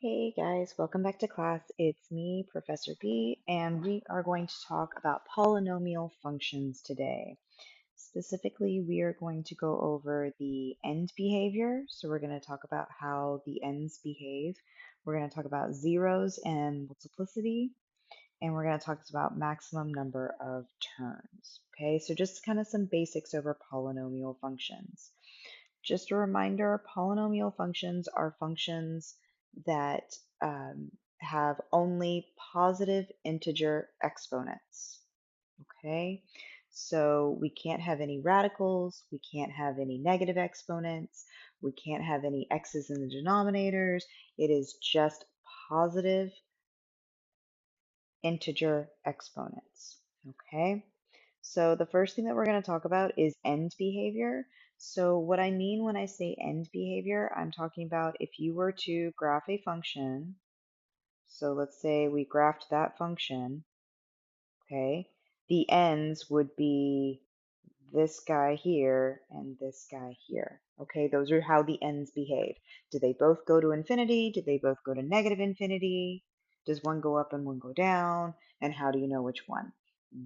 Hey guys, welcome back to class. It's me, Professor B, and we are going to talk about polynomial functions today. Specifically, we are going to go over the end behavior. So we're going to talk about how the ends behave. We're going to talk about zeros and multiplicity, and we're going to talk about maximum number of terms. Okay, so just kind of some basics over polynomial functions. Just a reminder, polynomial functions are functions that have only positive integer exponents. Okay, so we can't have any radicals, we can't have any negative exponents, we can't have any x's in the denominators. It is just positive integer exponents. Okay, so the first thing that we're going to talk about is end behavior. So what I mean when I say end behavior, I'm talking about if you were to graph a function. So let's say we graphed that function, okay? The ends would be this guy here and this guy here. Okay, those are how the ends behave. Do they both go to infinity? Do they both go to negative infinity? Does one go up and one go down? And how do you know which one?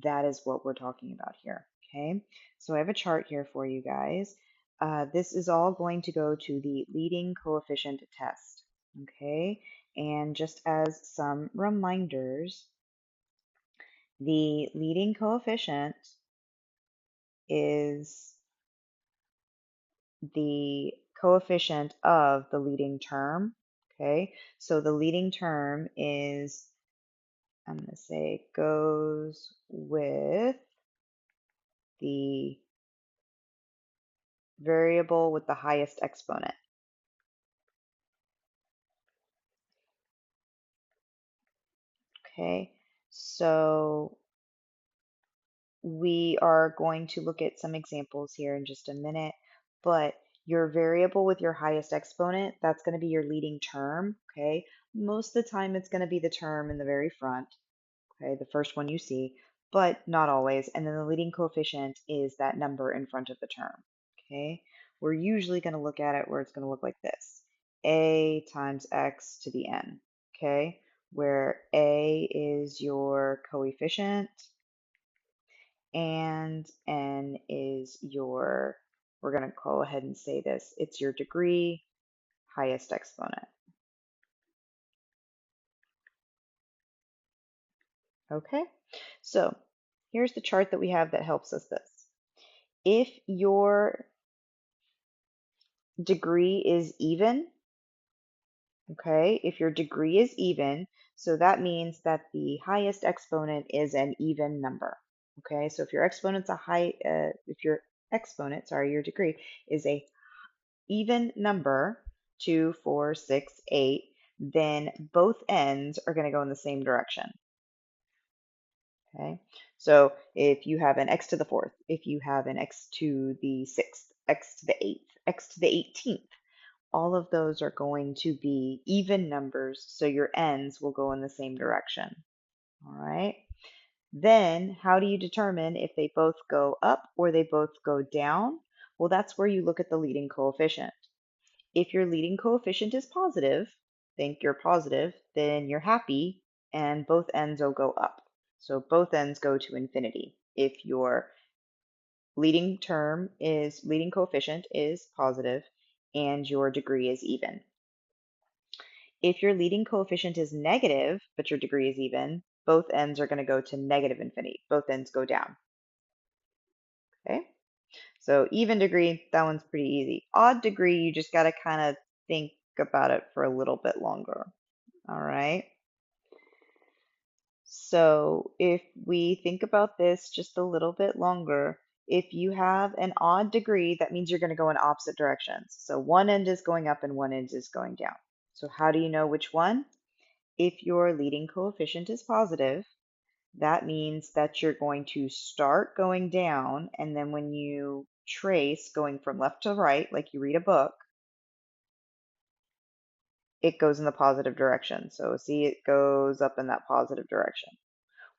That is what we're talking about here. Okay, so I have a chart here for you guys. This is all going to go to the leading coefficient test. Okay, and just as some reminders, the leading coefficient is the coefficient of the leading term. Okay, so the leading term is, I'm going to say, goes with the variable with the highest exponent. Okay, so we are going to look at some examples here in just a minute, but your variable with your highest exponent, that's going to be your leading term. Okay, most of the time it's going to be the term in the very front. Okay, the first one you see, but not always. And then the leading coefficient is that number in front of the term. Okay, we're usually going to look at it where it's going to look like this: a times x to the n. Okay, where a is your coefficient and n is your, we're going to go ahead and say this, it's your degree highest exponent. Okay, so here's the chart that we have that helps us this. If your degree is even, okay, if your degree is even, so that means that the highest exponent is an even number. Okay, so if your exponent's a if your exponent, sorry, your degree is a even number, 2, 4, 6, 8, then both ends are going to go in the same direction. Okay, so if you have an x to the fourth, if you have an x to the sixth, x to the eighth, x to the 18th, all of those are going to be even numbers, so your ends will go in the same direction. All right. Then how do you determine if they both go up or they both go down? Well, that's where you look at the leading coefficient. If your leading coefficient is positive, think you're positive, then you're happy and both ends will go up. So both ends go to infinity. If your leading coefficient is positive and your degree is even. If your leading coefficient is negative, but your degree is even, both ends are going to go to negative infinity. Both ends go down. Okay? So even degree, that one's pretty easy. Odd degree, you just got to kind of think about it for a little bit longer. All right? So if we think about this just a little bit longer, if you have an odd degree, that means you're going to go in opposite directions. So one end is going up and one end is going down. So how do you know which one? If your leading coefficient is positive, that means that you're going to start going down, and then when you trace going from left to right, like you read a book, it goes in the positive direction. So see, it goes up in that positive direction.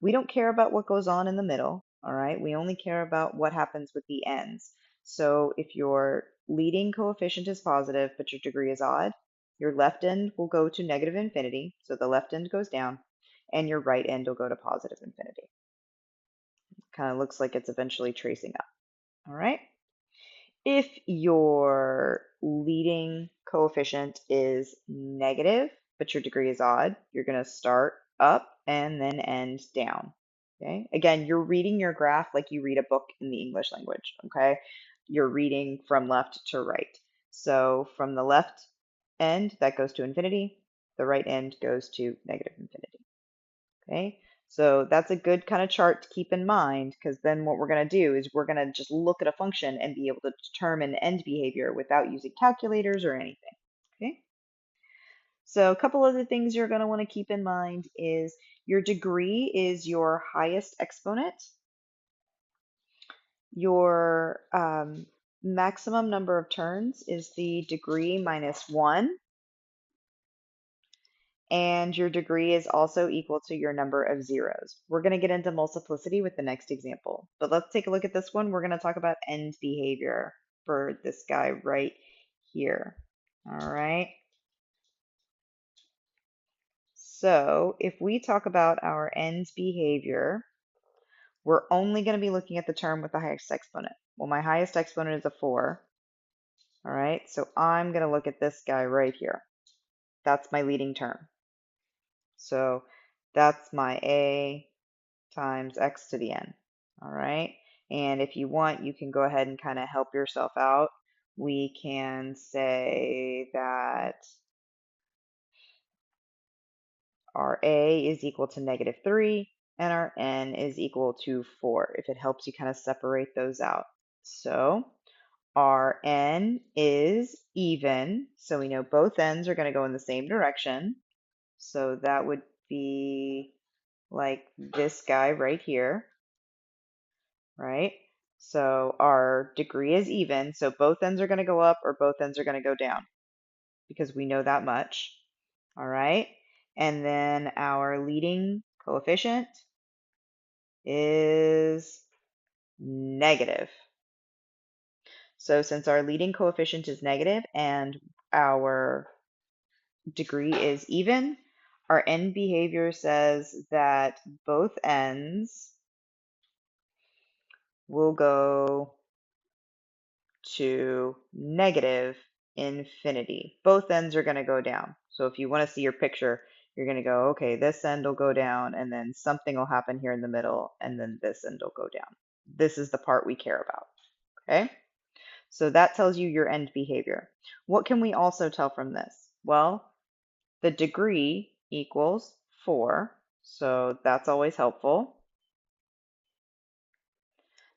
We don't care about what goes on in the middle, all right? We only care about what happens with the ends. So if your leading coefficient is positive, but your degree is odd, your left end will go to negative infinity, so the left end goes down, and your right end will go to positive infinity. Kind of looks like it's eventually tracing up. All right. If your leading coefficient is negative, but your degree is odd, you're going to start up and then end down. Okay. Again, you're reading your graph like you read a book in the English language. Okay. You're reading from left to right. So from the left end, that goes to infinity. The right end goes to negative infinity. Okay, so that's a good kind of chart to keep in mind, because then what we're going to do is we're going to just look at a function and be able to determine end behavior without using calculators or anything. Okay, so a couple other things you're going to want to keep in mind is your degree is your highest exponent. Your maximum number of turns is the degree minus 1. And your degree is also equal to your number of zeros. We're going to get into multiplicity with the next example, but let's take a look at this one. We're going to talk about end behavior for this guy right here. All right. So if we talk about our end behavior, we're only going to be looking at the term with the highest exponent. Well, my highest exponent is a 4. All right, so I'm going to look at this guy right here. That's my leading term. So that's my A times x to the n. All right. And if you want, you can go ahead and kind of help yourself out. We can say that our a is equal to -3 and our n is equal to 4, if it helps you kind of separate those out. So our n is even, so we know both ends are going to go in the same direction. So that would be like this guy right here. Right? So our degree is even, so both ends are going to go up or both ends are going to go down, because we know that much. All right? And then our leading coefficient is negative. So since our leading coefficient is negative and our degree is even, our end behavior says that both ends will go to negative infinity. Both ends are going to go down. So if you want to see your picture, you're going to go, okay, this end will go down, and then something will happen here in the middle, and then this end will go down. This is the part we care about. Okay? So that tells you your end behavior. What can we also tell from this? Well, the degree equals 4, so that's always helpful.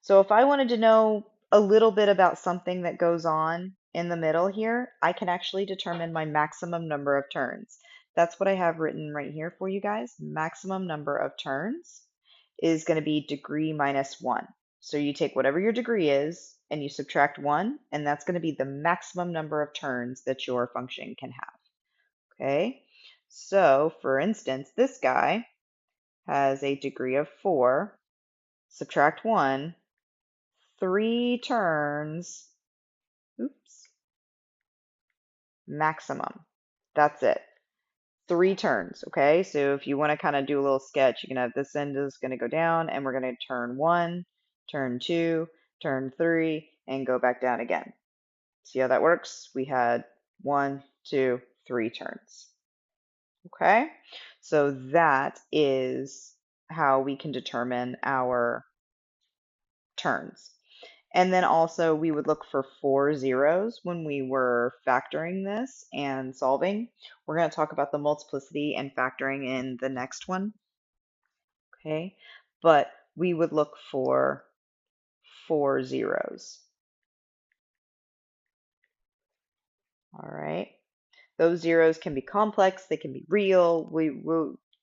So if I wanted to know a little bit about something that goes on in the middle here, I can actually determine my maximum number of turns. That's what I have written right here for you guys. Maximum number of turns is going to be degree minus 1. So you take whatever your degree is and you subtract 1, and that's going to be the maximum number of turns that your function can have. Okay? So for instance, this guy has a degree of 4. Subtract 1, 3 turns, oops, maximum. That's it. 3 turns, okay? So if you want to kind of do a little sketch, you can have this end is going to go down, and we're going to turn 1, turn 2, turn 3, and go back down again. See how that works? We had 1, 2, 3 turns. Okay? So that is how we can determine our turns. And then also we would look for 4 zeros when we were factoring this and solving. We're going to talk about the multiplicity and factoring in the next one. Okay, but we would look for 4 zeros. All right. Those zeros can be complex, they can be real.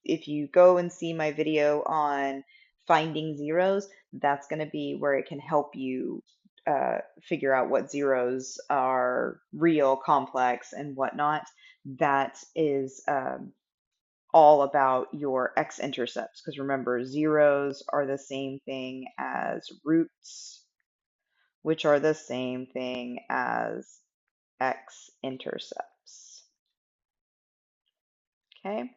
If you go and see my video on finding zeros, that's going to be where it can help you figure out what zeros are real, complex, and whatnot. That is all about your x-intercepts, because remember, zeros are the same thing as roots, which are the same thing as x-intercepts. Okay,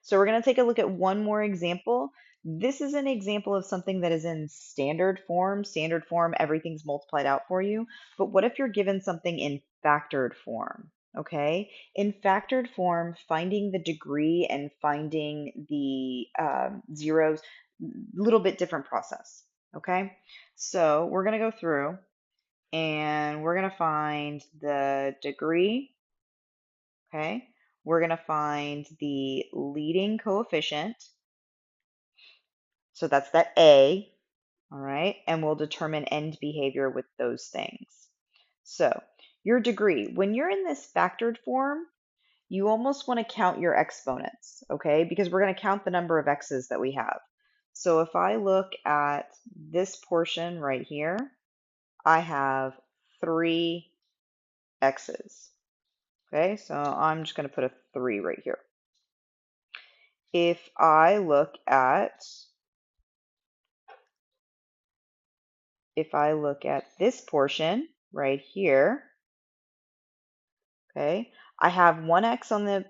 so we're going to take a look at one more example. This is an example of something that is in standard form. Standard form, everything's multiplied out for you. But what if you're given something in factored form? Okay, in factored form, finding the degree and finding the zeros, a little bit different process. Okay, so we're going to go through and we're going to find the degree. Okay, we're going to find the leading coefficient. So that's that A, all right, and we'll determine end behavior with those things. So your degree, when you're in this factored form, you almost want to count your exponents, okay, because we're going to count the number of x's that we have. So if I look at this portion right here, I have 3 x's, okay, so I'm just going to put a 3 right here. If I look at this portion right here, okay, I have 1x on the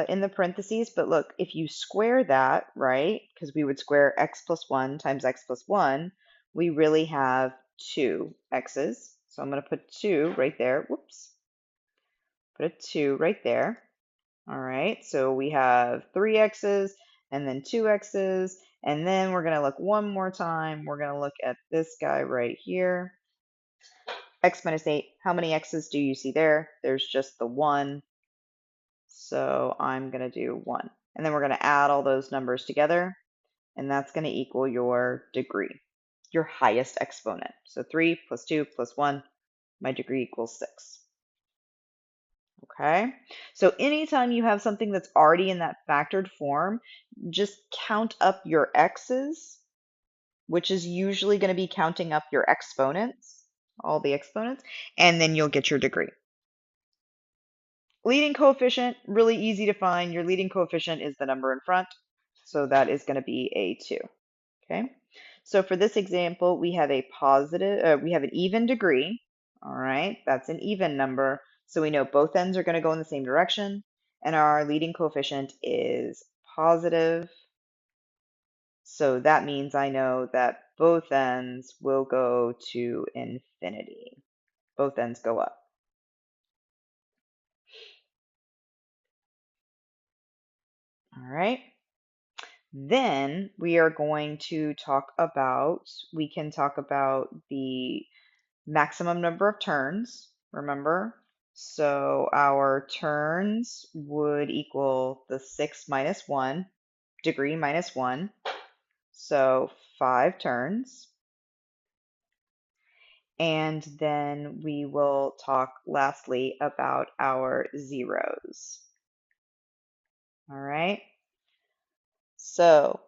in the parentheses, but look, if you square that, right, because we would square x plus 1 times x plus 1, we really have 2 x's. So I'm going to put 2 right there. Whoops. Put a 2 right there. All right, so we have 3 x's and then 2 x's, and then we're going to look one more time. We're going to look at this guy right here. X minus 8, how many x's do you see there? There's just the 1, so I'm going to do 1. And then we're going to add all those numbers together, and that's going to equal your degree, your highest exponent. So 3 plus 2 plus 1, my degree equals 6. Okay, so anytime you have something that's already in that factored form, just count up your x's, which is usually going to be counting up your exponents, all the exponents, and then you'll get your degree. Leading coefficient, really easy to find. Your leading coefficient is the number in front, so that is going to be a 2. Okay, so for this example, we have a we have an even degree. All right, that's an even number, so we know both ends are going to go in the same direction, and our leading coefficient is positive. So that means I know that both ends will go to infinity. Both ends go up. All right. Then we are going to talk about, we can talk about the maximum number of turns, remember? So our turns would equal the 6 minus 1, degree minus 1. So 5 turns. And then we will talk lastly about our zeros. All right. So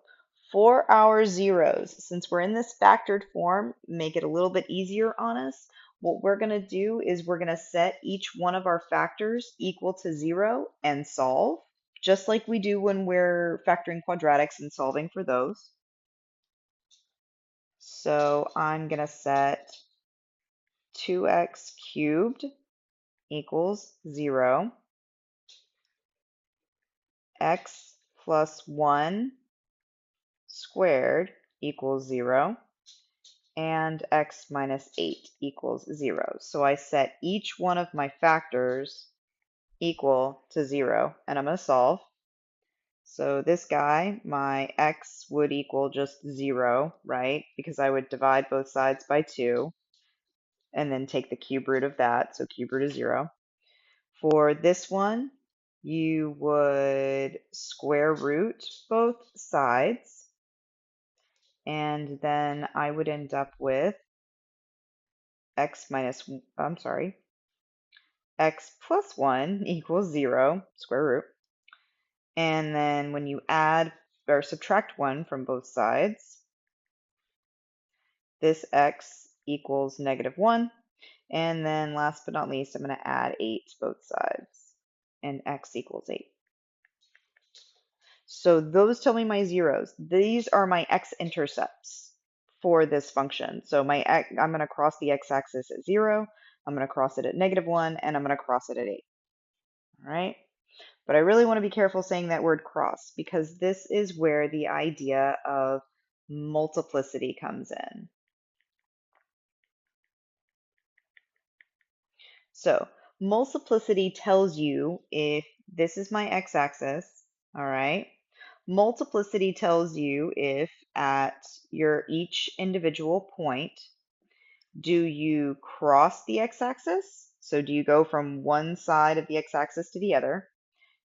for our zeros, since we're in this factored form, make it a little bit easier on us. What we're going to do is we're going to set each one of our factors equal to 0 and solve, just like we do when we're factoring quadratics and solving for those. So I'm going to set 2x cubed equals 0, x plus 1 squared equals 0, and x minus 8 equals 0. So I set each one of my factors equal to 0, and I'm going to solve. So this guy, my x would equal just 0, right? Because I would divide both sides by 2, and then take the cube root of that, so cube root is 0. For this one, you would square root both sides, and then I would end up with x plus 1 equals 0, square root. And then when you add or subtract 1 from both sides, this x equals negative 1. And then last but not least, I'm going to add 8 to both sides, and x equals 8. So those tell me my zeros. These are my x-intercepts for this function. So I'm going to cross the x-axis at 0, I'm going to cross it at negative 1, and I'm going to cross it at 8. All right. But I really want to be careful saying that word cross because this is where the idea of multiplicity comes in. So multiplicity tells you if this is my x-axis, all right? Multiplicity tells you if at your each individual point, do you cross the x-axis? So do you go from one side of the x-axis to the other?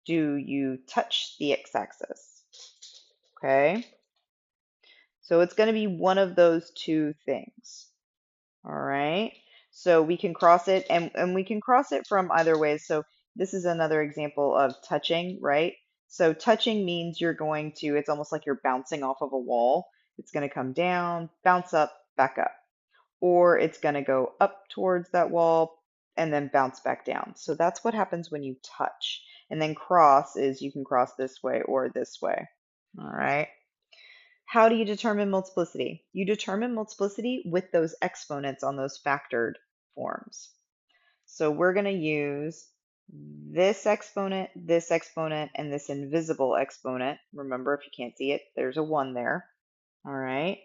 Do you touch the x-axis? Okay, so it's going to be one of those two things. All right, so we can cross it, and we can cross it from either way. So this is another example of touching, right? So touching means you're going to, it's almost like you're bouncing off of a wall. It's going to come down, bounce up, back up. Or it's going to go up towards that wall and then bounce back down. So that's what happens when you touch. And then cross is you can cross this way or this way. All right. How do you determine multiplicity? You determine multiplicity with those exponents on those factored forms. So we're going to use this exponent, and this invisible exponent. Remember, if you can't see it, there's a 1 there. All right.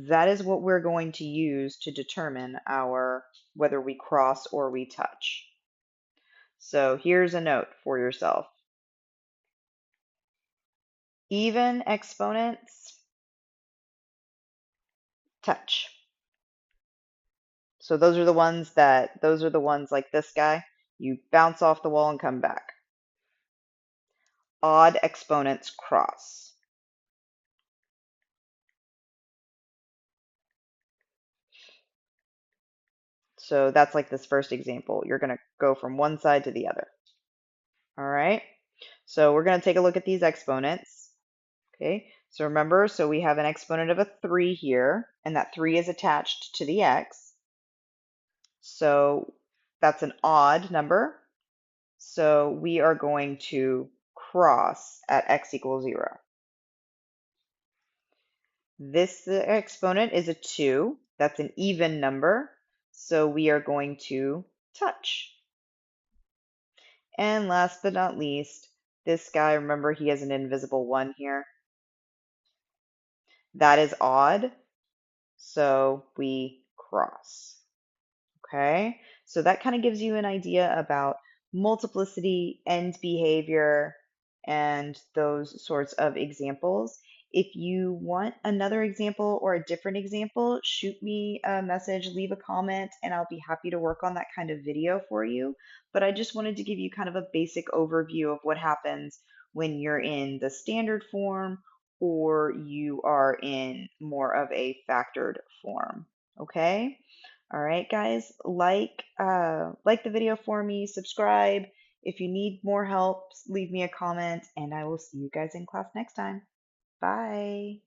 That is what we're going to use to determine our whether we cross or we touch. So here's a note for yourself. Even exponents touch. So those are the ones like this guy. You bounce off the wall and come back. Odd exponents cross. So that's like this first example. You're going to go from one side to the other. All right. So we're going to take a look at these exponents. Okay. So remember, so we have an exponent of a 3 here, and that 3 is attached to the x. So that's an odd number. So we are going to cross at x equals 0. This exponent is a 2. That's an even number. So we are going to touch. And last but not least, this guy, remember he has an invisible 1 here. That is odd. So we cross. Okay, so that kind of gives you an idea about multiplicity, end behavior, and those sorts of examples. If you want another example or a different example, shoot me a message, leave a comment, and I'll be happy to work on that kind of video for you. But I just wanted to give you kind of a basic overview of what happens when you're in the standard form or you are in more of a factored form. Okay? All right, guys, like the video for me, subscribe. If you need more help, leave me a comment, and I will see you guys in class next time. Bye.